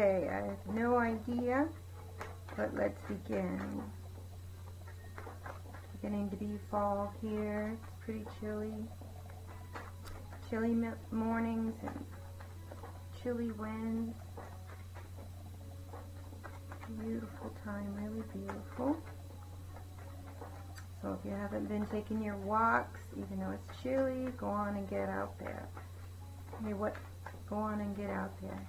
Okay, I have no idea, but let's begin. Beginning to be fall here. It's pretty chilly. Chilly mornings and chilly winds. Beautiful time, really beautiful. So if you haven't been taking your walks, even though it's chilly, go on and get out there. Hey, what? Go on and get out there.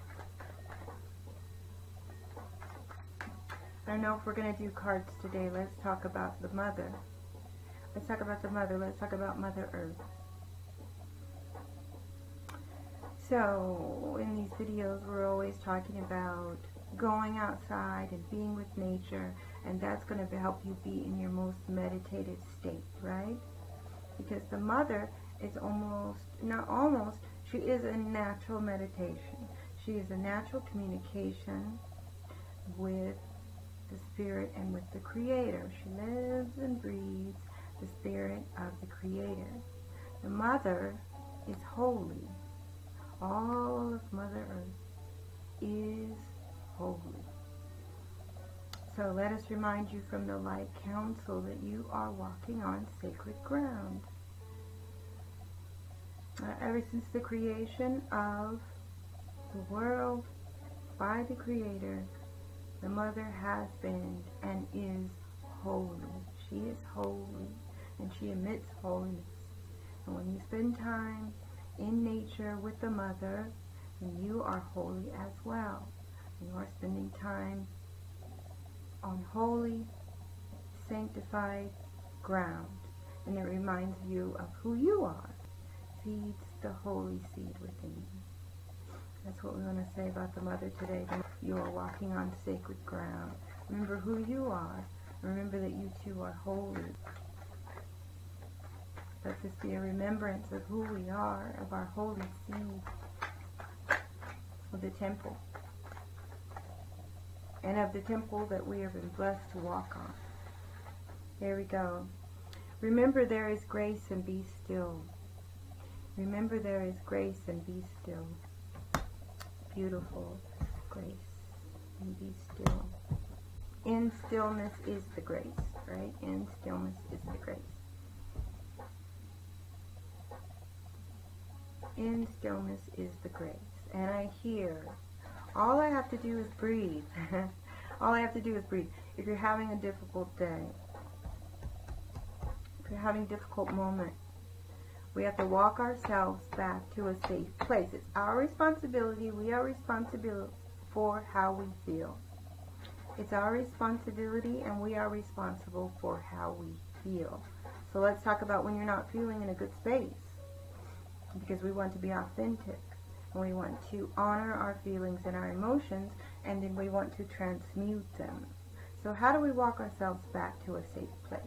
I don't know if we're going to do cards today. Let's talk about the mother. Let's talk about the mother. Let's talk about Mother Earth. So, in these videos, we're always talking about going outside and being with nature, and that's going to help you be in your most meditative state, right? Because the mother is she is a natural meditation. She is a natural communication with the spirit and with the creator. She lives and breathes the spirit of the creator. The mother is holy. All of Mother Earth is holy. So let us remind you from the Light Council that you are walking on sacred ground. Ever since the creation of the world by the Creator, the Mother has been and is holy. She is holy, and she emits holiness. And when you spend time in nature with the Mother, then you are holy as well. You are spending time on holy, sanctified ground, and it reminds you of who you are. Feeds the holy seed within you. That's what we want to say about the Mother today. You are walking on sacred ground. Remember who you are. Remember that you too are holy. Let this be a remembrance of who we are, of our holy seed, of the temple, and of the temple that we have been blessed to walk on. Here we go. Remember there is grace and be still. Remember there is grace and be still. Beautiful grace and be still. In stillness is the grace, right? In stillness is the grace. In stillness is the grace. And I hear, all I have to do is breathe. All I have to do is breathe. If you're having a difficult day, if you're having a difficult moment, we have to walk ourselves back to a safe place. It's our responsibility. We are responsible for how we feel. It's our responsibility, and we are responsible for how we feel. So let's talk about when you're not feeling in a good space. Because we want to be authentic. And we want to honor our feelings and our emotions, and then we want to transmute them. So how do we walk ourselves back to a safe place?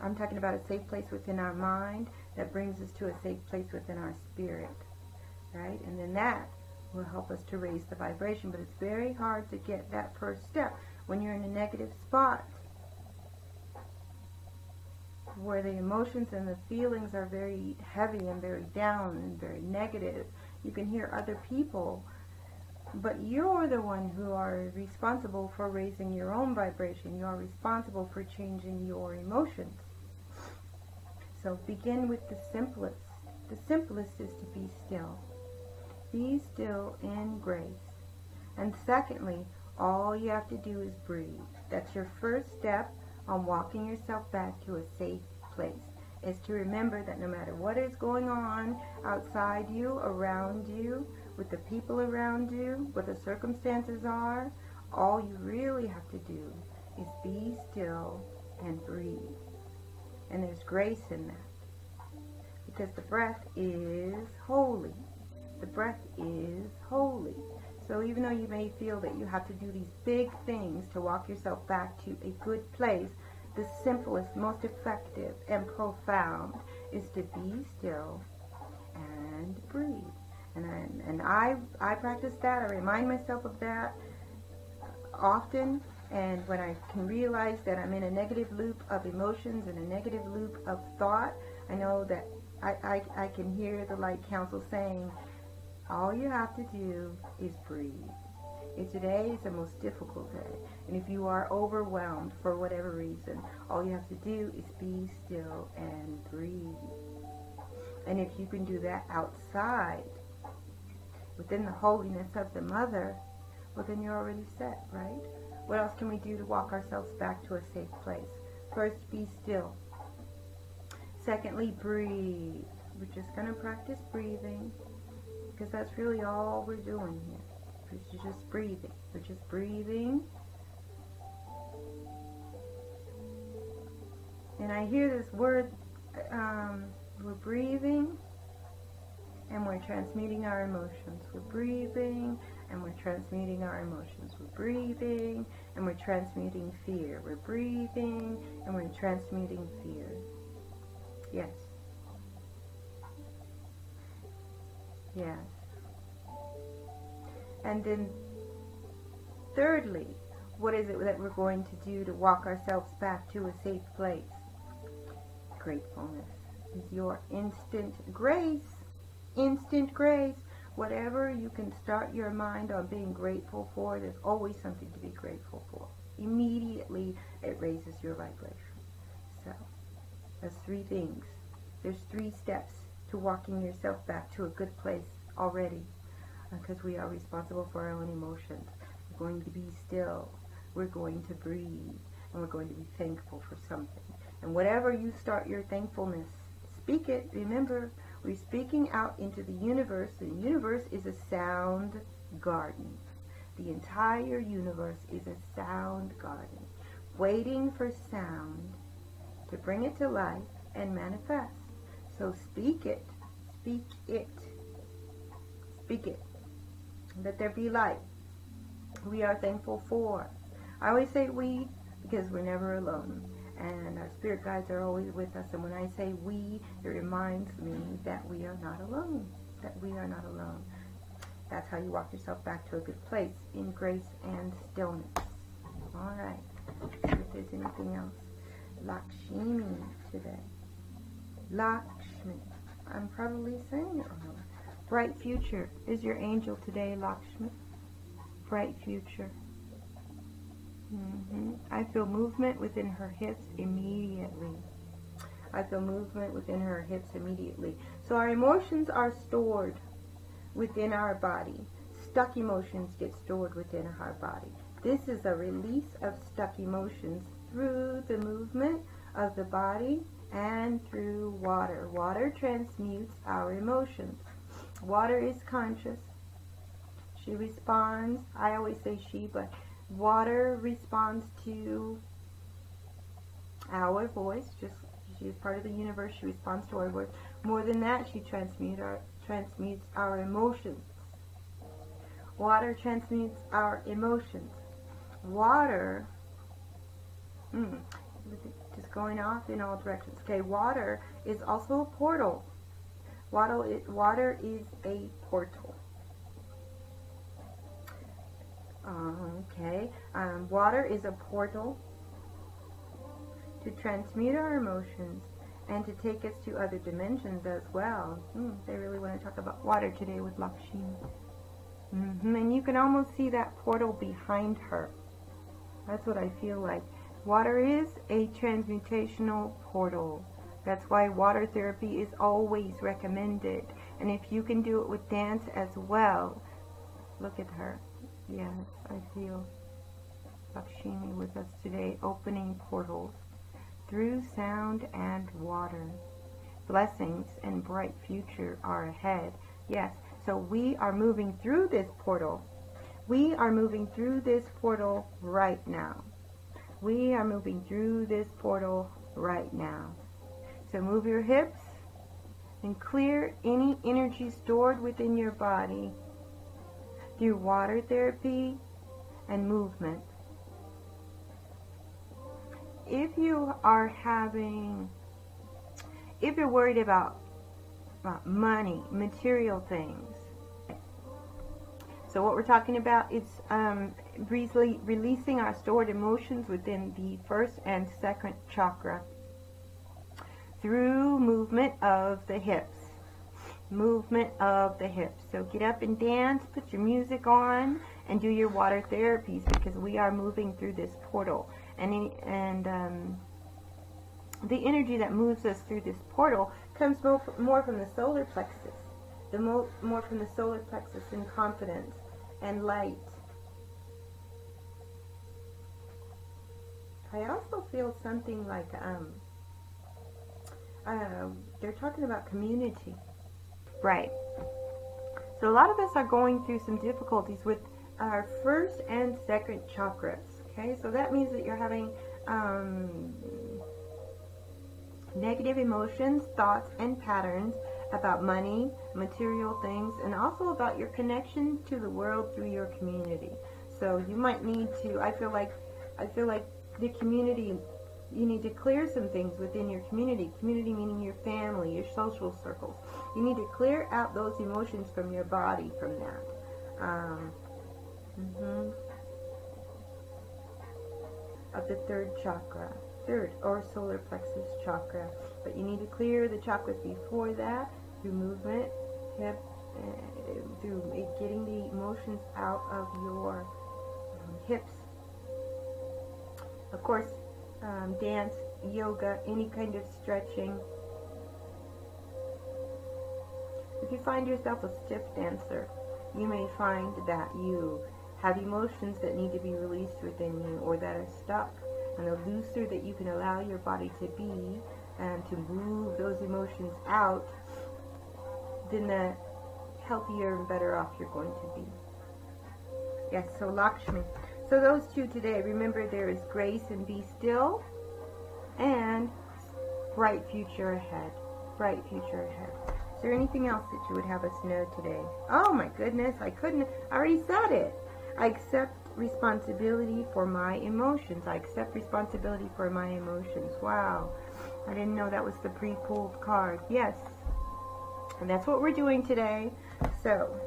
I'm talking about a safe place within our mind that brings us to a safe place within our spirit, right? And then that will help us to raise the vibration. But it's very hard to get that first step when you're in a negative spot where the emotions and the feelings are very heavy and very down and very negative. You can hear other people, but you're the one who are responsible for raising your own vibration. You are responsible for changing your emotions. So begin with the simplest. The simplest is to be still. Be still in grace. And secondly, all you have to do is breathe. That's your first step on walking yourself back to a safe place, is to remember that no matter what is going on outside you, around you, with the people around you, what the circumstances are, all you really have to do is be still and breathe. And there's grace in that. Because the breath is holy. The breath is holy. So even though you may feel that you have to do these big things to walk yourself back to a good place, the simplest, most effective, and profound is to be still and breathe. And I practice that. I remind myself of that often. And when I can realize that I'm in a negative loop of emotions and a negative loop of thought, I know that I can hear the Light Council saying, all you have to do is breathe. Today is the most difficult day. And if you are overwhelmed for whatever reason, all you have to do is be still and breathe. And if you can do that outside, within the holiness of the Mother, well, then you're already set, right? What else can we do to walk ourselves back to a safe place? First, be still. Secondly, breathe. We're just going to practice breathing, because that's really all we're doing here. We're just breathing. We're just breathing. And I hear this word, we're breathing, and we're transmuting our emotions. We're breathing, and we're transmuting our emotions. We're breathing, and we're transmuting fear. We're breathing, and we're transmuting fear. Yes. Yes. And then, thirdly, what is it that we're going to do to walk ourselves back to a safe place? Gratefulness is your instant grace. Instant grace. Whatever you can start your mind on being grateful for, there's always something to be grateful for. Immediately, it raises your vibration. So, that's three things. There's 3 steps to walking yourself back to a good place already. Because we are responsible for our own emotions. We're going to be still. We're going to breathe. And we're going to be thankful for something. And whatever you start your thankfulness, speak it. Remember, we're speaking out into the universe. The universe is a sound garden. The entire universe is a sound garden, waiting for sound to bring it to life and manifest. So speak it. Speak it. Speak it. Let there be light. We are thankful for. I always say we because we're never alone. And our spirit guides are always with us. And when I say we, it reminds me that we are not alone. That we are not alone. That's how you walk yourself back to a good place, in grace and stillness. All right. See if there's anything else. Lakshmi today. Lakshmi. I'm probably saying it wrong. Bright future is your angel today, Lakshmi. Bright future. I feel movement within her hips immediately. I feel movement within her hips immediately. So our emotions are stored within our body. Stuck emotions get stored within our body. This is a release of stuck emotions through the movement of the body and through water. Water transmutes our emotions. Water is conscious. She responds. I always say she, but water responds to our voice. Just she is part of the universe. She responds to our voice. More than that, she transmutes our emotions. Water transmutes our emotions. Water, just going off in all directions. Okay, water is also a portal. Water is a portal. Water is a portal to transmute our emotions and to take us to other dimensions as well. They really want to talk about water today with Lakshmi. And you can almost see that portal behind her. That's what I feel like. Water is a transmutational portal. That's why water therapy is always recommended. And if you can do it with dance as well, look at her. Yes, I feel Lakshmi with us today, opening portals through sound and water. Blessings and bright future are ahead. Yes, so we are moving through this portal. We are moving through this portal right now. We are moving through this portal right now. So move your hips and clear any energy stored within your body through water therapy and movement. If you're worried about money, material things, so what we're talking about is releasing our stored emotions within the first and second chakra through movement of the hips. Movement of the hips. So get up and dance, put your music on, and do your water therapies, because we are moving through this portal. And the energy that moves us through this portal comes more from the solar plexus, more from the solar plexus, and confidence and light. I also feel something like they're talking about community. Right. So a lot of us are going through some difficulties with our first and second chakras. Okay, so that means that you're having negative emotions, thoughts, and patterns about money, material things, and also about your connection to the world through your community. So you might need to, I feel like the community, you need to clear some things within your community. Community meaning your family, your social circles. You need to clear out those emotions from your body from that. Of the third chakra, third or solar plexus chakra. But you need to clear the chakras before that through movement, hip, through getting the emotions out of your hips. Of course, dance, yoga, any kind of stretching. If you find yourself a stiff dancer, you may find that you have emotions that need to be released within you or that are stuck. And the looser that you can allow your body to be and to move those emotions out, then the healthier and better off you're going to be. Yes, so Lakshmi. So those two today, remember there is grace and be still, and bright future ahead. Bright future ahead. Is there anything else that you would have us know today? Oh my goodness, I already said it. I accept responsibility for my emotions. I accept responsibility for my emotions. Wow. I didn't know that was the pre-pulled card. Yes. And that's what we're doing today. So,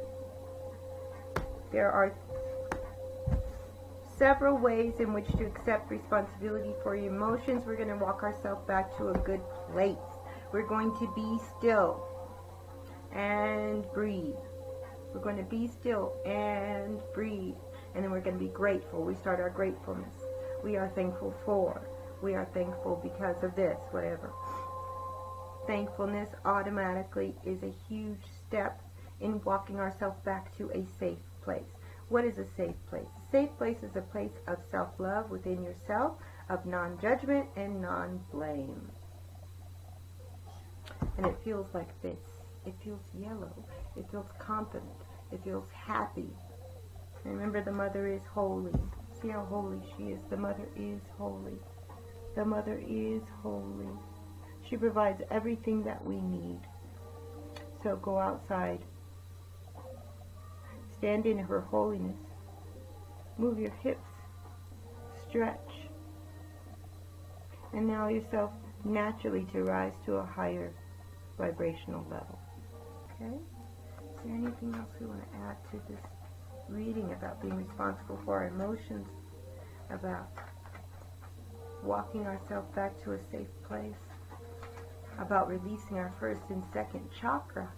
there are several ways in which to accept responsibility for your emotions. We're going to walk ourselves back to a good place. We're going to be still and breathe. We're going to be still and breathe. And then we're going to be grateful. We start our gratefulness. We are thankful for. We are thankful because of this, whatever. Thankfulness automatically is a huge step in walking ourselves back to a safe place. What is a safe place? A safe place is a place of self-love within yourself, of non-judgment and non-blame. And it feels like this. It feels yellow. It feels confident. It feels happy. Remember, the mother is holy. See how holy she is. The mother is holy. The mother is holy. She provides everything that we need. So go outside. Stand in her holiness. Move your hips. Stretch. And allow yourself naturally to rise to a higher vibrational level. Okay? Is there anything else we want to add to this reading about being responsible for our emotions, about walking ourselves back to a safe place, about releasing our first and second chakra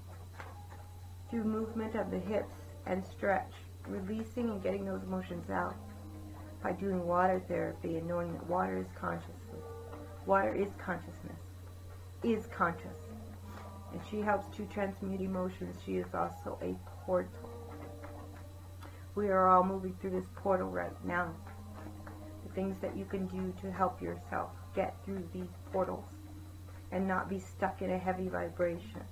through movement of the hips and stretch, releasing and getting those emotions out by doing water therapy and knowing that water is consciousness. Water is consciousness, is conscious. And she helps to transmute emotions. She is also a portal. We are all moving through this portal right now. The things that you can do to help yourself get through these portals and not be stuck in a heavy vibration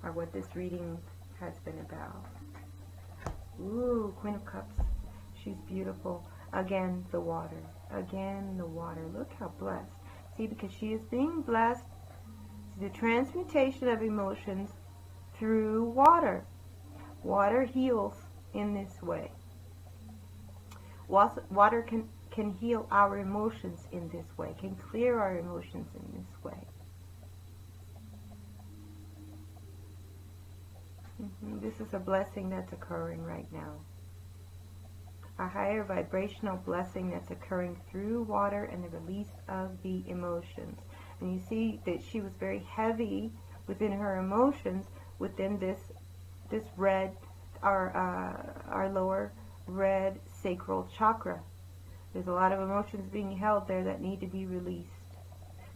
are what this reading has been about. Ooh, Queen of Cups. She's beautiful. Again, the water. Again, the water. Look how blessed. See, because she is being blessed. The transmutation of emotions through water. Water heals in this way. Water can heal our emotions in this way, can clear our emotions in this way. This is a blessing that's occurring right now. A higher vibrational blessing that's occurring through water and the release of the emotions. And you see that she was very heavy within her emotions, within this red our lower red sacral chakra. There's a lot of emotions being held there that need to be released.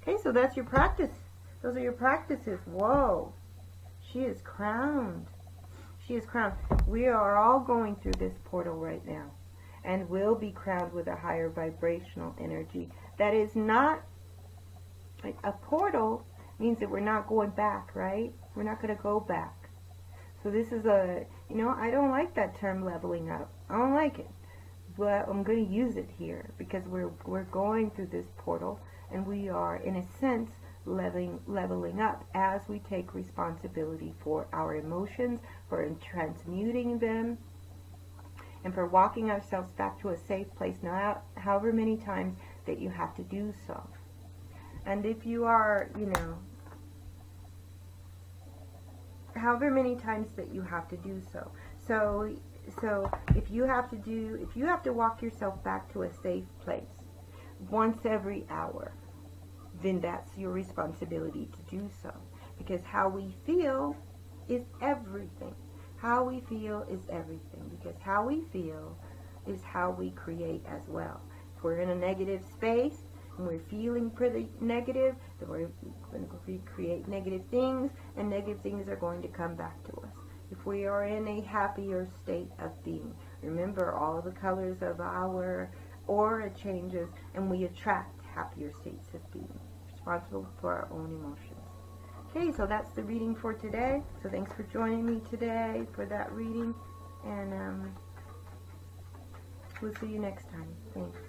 Okay, so that's your practice. Those are your practices. Whoa. She is crowned. She is crowned. We are all going through this portal right now, and will be crowned with a higher vibrational energy. That is not, like, a portal means that we're not going back, right? We're not going to go back. So this is a, I don't like that term leveling up. I don't like it. But I'm going to use it here because we're going through this portal, and we are, in a sense, leveling up as we take responsibility for our emotions, for transmuting them, and for walking ourselves back to a safe place, now however many times that you have to do so. And if you are, however many times that you have to do so. So if you have to walk yourself back to a safe place once every hour, then that's your responsibility to do so. Because how we feel is everything. How we feel is everything. Because how we feel is how we create as well. If we're in a negative space and we're feeling pretty negative, then we're going to create negative things, and negative things are going to come back to us. If we are in a happier state of being, remember, all the colors of our aura changes, and we attract happier states of being, responsible for our own emotions. Okay, so that's the reading for today. So thanks for joining me today for that reading, and we'll see you next time. Thanks.